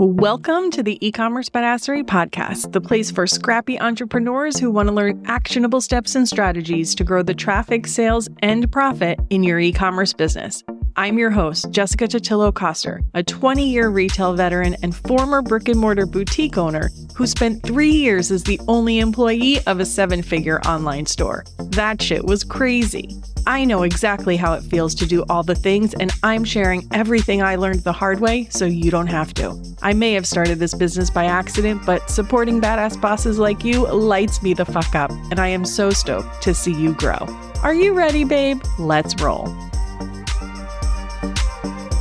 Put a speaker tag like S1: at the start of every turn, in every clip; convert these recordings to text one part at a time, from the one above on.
S1: Welcome to the E-commerce Badassery Podcast, the place for scrappy entrepreneurs who want to learn actionable steps and strategies to grow the traffic, sales, and profit in your e-commerce business. I'm your host, Jessica Totillo-Coster, a 20-year retail veteran and former brick-and-mortar boutique owner who spent 3 years as the only employee of a 7-figure online store. That shit was crazy. I know exactly how it feels to do all the things, and I'm sharing everything I learned the hard way so you don't have to. I may have started this business by accident, but supporting badass bosses like you lights me the fuck up, and I am so stoked to see you grow. Are you ready, babe? Let's roll.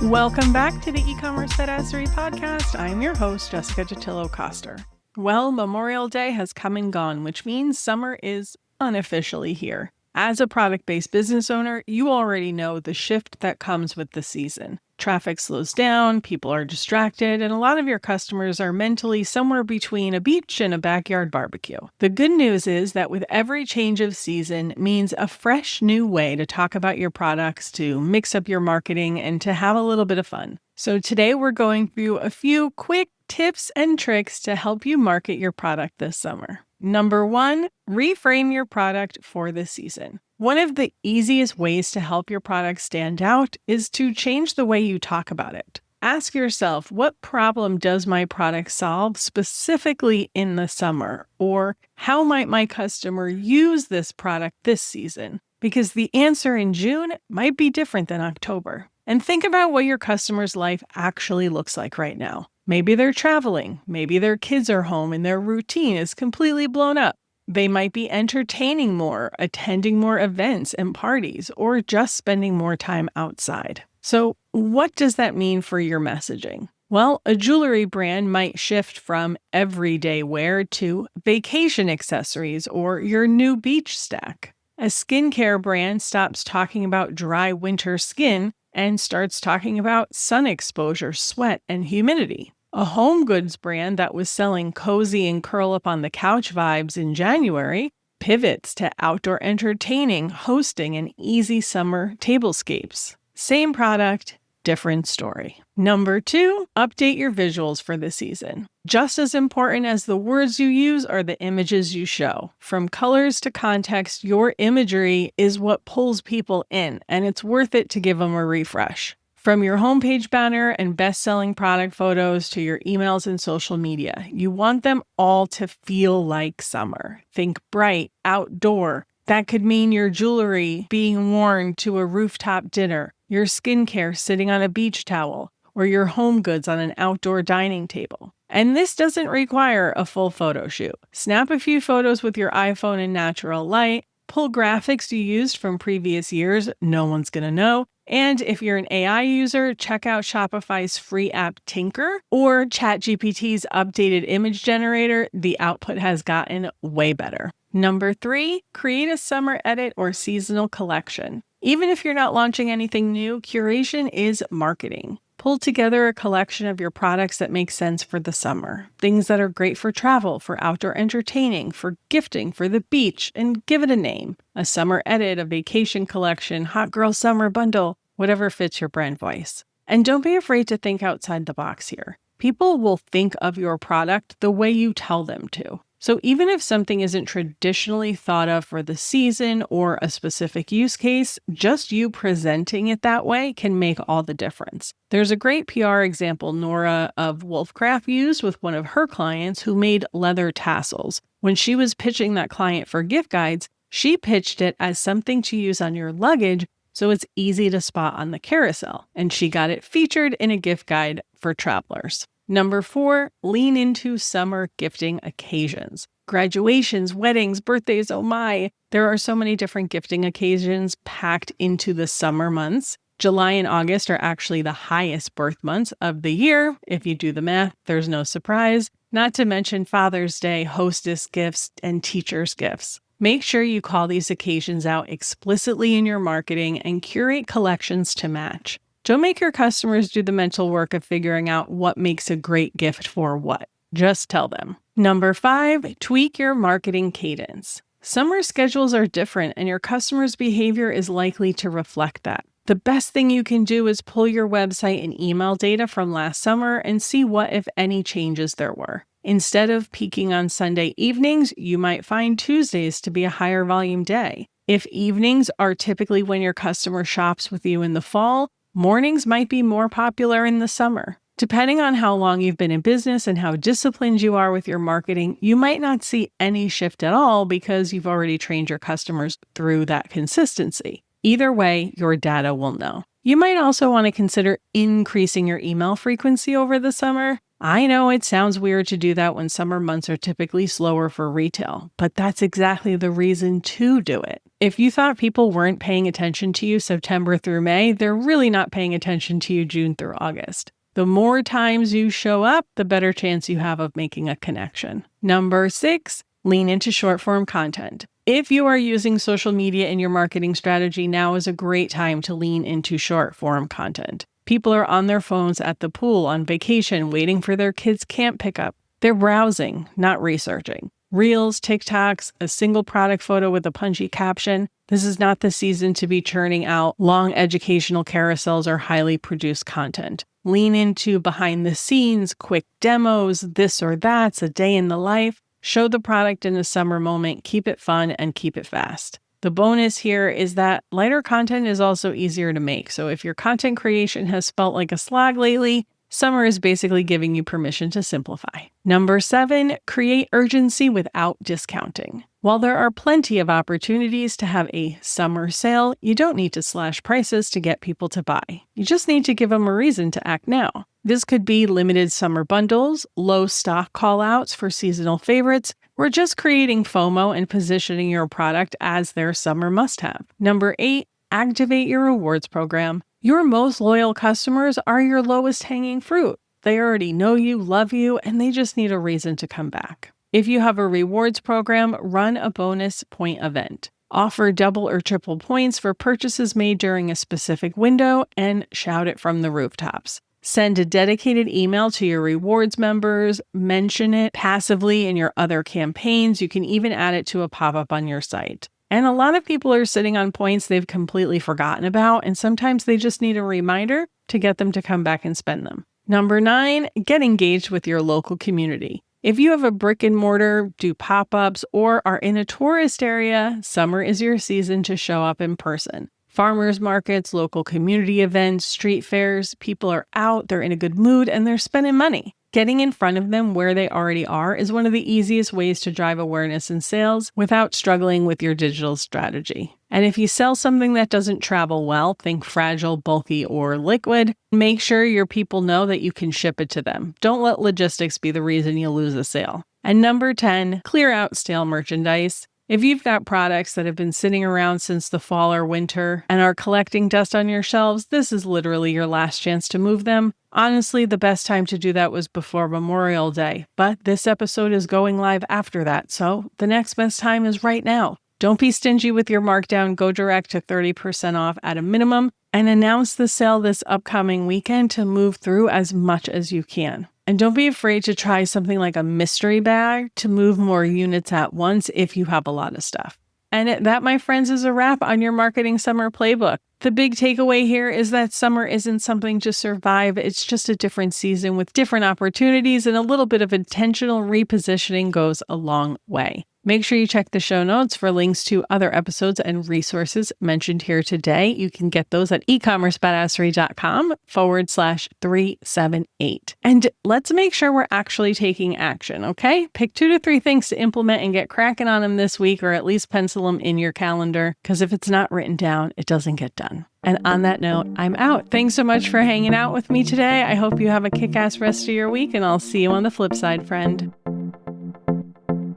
S1: Welcome back to the E-commerce Badassery Podcast. I'm your host, Jessica Totillo-Coster. Well, Memorial Day has come and gone, which means summer is unofficially here. As a product-based business owner, you already know the shift that comes with the season. Traffic slows down, people are distracted, and a lot of your customers are mentally somewhere between a beach and a backyard barbecue. The good news is that with every change of season means a fresh new way to talk about your products, to mix up your marketing, and to have a little bit of fun. So today we're going through a few quick tips and tricks to help you market your product this summer. Number 1, reframe your product for the season. One of the easiest ways to help your product stand out is to change the way you talk about it. Ask yourself, what problem does my product solve specifically in the summer? Or how might my customer use this product this season? Because the answer in June might be different than October. And think about what your customer's life actually looks like right now. Maybe they're traveling, maybe their kids are home and their routine is completely blown up. They might be entertaining more, attending more events and parties, or just spending more time outside. So what does that mean for your messaging? Well, a jewelry brand might shift from everyday wear to vacation accessories or your new beach stack. A skincare brand stops talking about dry winter skin and starts talking about sun exposure, sweat, and humidity. A home goods brand that was selling cozy and curl up on the couch vibes in January pivots to outdoor entertaining, hosting, and easy summer tablescapes. Same product, different story. Number 2, update your visuals for the season. Just as important as the words you use are the images you show. From colors to context, your imagery is what pulls people in, and it's worth it to give them a refresh. From your homepage banner and best-selling product photos to your emails and social media, you want them all to feel like summer. Think bright, outdoor. That could mean your jewelry being worn to a rooftop dinner, your skincare sitting on a beach towel, or your home goods on an outdoor dining table. And this doesn't require a full photo shoot. Snap a few photos with your iPhone in natural light, pull graphics you used from previous years, no one's gonna know. And if you're an AI user, check out Shopify's free app Tinker or ChatGPT's updated image generator. The output has gotten way better. Number 3, create a summer edit or seasonal collection. Even if you're not launching anything new, curation is marketing. Pull together a collection of your products that make sense for the summer. Things that are great for travel, for outdoor entertaining, for gifting, for the beach, and give it a name. A summer edit, a vacation collection, hot girl summer bundle, whatever fits your brand voice. And don't be afraid to think outside the box here. People will think of your product the way you tell them to. So even if something isn't traditionally thought of for the season or a specific use case, just you presenting it that way can make all the difference. There's a great PR example Nora of Wolfcraft used with one of her clients who made leather tassels. When she was pitching that client for gift guides, she pitched it as something to use on your luggage so it's easy to spot on the carousel, and she got it featured in a gift guide for travelers. Number 4, lean into summer gifting occasions. Graduations, weddings, birthdays, oh my. There are so many different gifting occasions packed into the summer months. July and August are actually the highest birth months of the year. If you do the math, there's no surprise. Not to mention Father's Day, hostess gifts, and teachers' gifts. Make sure you call these occasions out explicitly in your marketing and curate collections to match. Don't make your customers do the mental work of figuring out what makes a great gift for what. Just tell them. Number 5, tweak your marketing cadence. Summer schedules are different and your customers' behavior is likely to reflect that. The best thing you can do is pull your website and email data from last summer and see what, if any, changes there were. Instead of peaking on Sunday evenings, you might find Tuesdays to be a higher volume day. If evenings are typically when your customer shops with you in the fall, mornings might be more popular in the summer. Depending on how long you've been in business and how disciplined you are with your marketing, you might not see any shift at all because you've already trained your customers through that consistency. Either way, your data will know. You might also want to consider increasing your email frequency over the summer. I know it sounds weird to do that when summer months are typically slower for retail, but that's exactly the reason to do it. If you thought people weren't paying attention to you September through May, they're really not paying attention to you June through August. The more times you show up, the better chance you have of making a connection. Number 6, lean into short-form content. If you are using social media in your marketing strategy, now is a great time to lean into short-form content. People are on their phones at the pool, on vacation, waiting for their kids' camp pickup. They're browsing, not researching. Reels, TikToks, a single product photo with a punchy caption. This is not the season to be churning out long educational carousels or highly produced content. Lean into behind the scenes, quick demos, this or that's, a day in the life. Show the product in a summer moment, keep it fun, and keep it fast. The bonus here is that lighter content is also easier to make. So if your content creation has felt like a slog lately, summer is basically giving you permission to simplify. Number 7, create urgency without discounting. While there are plenty of opportunities to have a summer sale, you don't need to slash prices to get people to buy. You just need to give them a reason to act now. This could be limited summer bundles, low stock callouts for seasonal favorites, or just creating FOMO and positioning your product as their summer must-have. Number 8, activate your rewards program. Your most loyal customers are your lowest hanging fruit. They already know you, love you, and they just need a reason to come back. If you have a rewards program, run a bonus point event. Offer double or triple points for purchases made during a specific window and shout it from the rooftops. Send a dedicated email to your rewards members, mention it passively in your other campaigns. You can even add it to a pop-up on your site. And a lot of people are sitting on points they've completely forgotten about, and sometimes they just need a reminder to get them to come back and spend them. Number 9, get engaged with your local community. If you have a brick and mortar, do pop-ups, or are in a tourist area, summer is your season to show up in person. Farmers markets, local community events, street fairs, people are out, they're in a good mood, and they're spending money. Getting in front of them where they already are is one of the easiest ways to drive awareness and sales without struggling with your digital strategy. And if you sell something that doesn't travel well, think fragile, bulky, or liquid, make sure your people know that you can ship it to them. Don't let logistics be the reason you lose a sale. And number 10, clear out stale merchandise. If you've got products that have been sitting around since the fall or winter and are collecting dust on your shelves, this is literally your last chance to move them. Honestly, the best time to do that was before Memorial Day, but this episode is going live after that, so the next best time is right now. Don't be stingy with your markdown. Go direct to 30% off at a minimum and announce the sale this upcoming weekend to move through as much as you can. And don't be afraid to try something like a mystery bag to move more units at once if you have a lot of stuff. And that, my friends, is a wrap on your Marketing Summer Playbook. The big takeaway here is that summer isn't something to survive. It's just a different season with different opportunities, and a little bit of intentional repositioning goes a long way. Make sure you check the show notes for links to other episodes and resources mentioned here today. You can get those at ecommercebadassery.com/378. And let's make sure we're actually taking action, okay? Pick 2 to 3 things to implement and get cracking on them this week, or at least pencil them in your calendar, because if it's not written down, it doesn't get done. And on that note, I'm out. Thanks so much for hanging out with me today. I hope you have a kick-ass rest of your week, and I'll see you on the flip side, friend.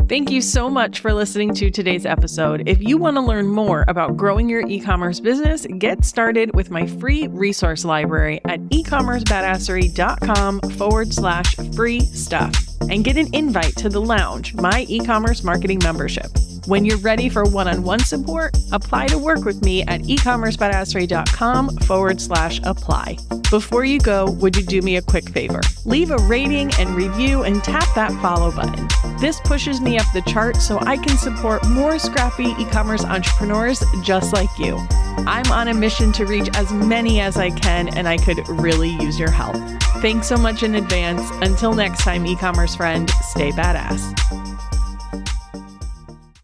S1: Thank you so much for listening to today's episode. If you want to learn more about growing your e-commerce business, get started with my free resource library at ecommercebadassery.com/free stuff and get an invite to the Lounge, my e-commerce marketing membership. When you're ready for one-on-one support, apply to work with me at ecommercebadassery.com/apply. Before you go, would you do me a quick favor? Leave a rating and review and tap that follow button. This pushes me up the chart so I can support more scrappy e-commerce entrepreneurs just like you. I'm on a mission to reach as many as I can, and I could really use your help. Thanks so much in advance. Until next time, e-commerce friend, stay badass.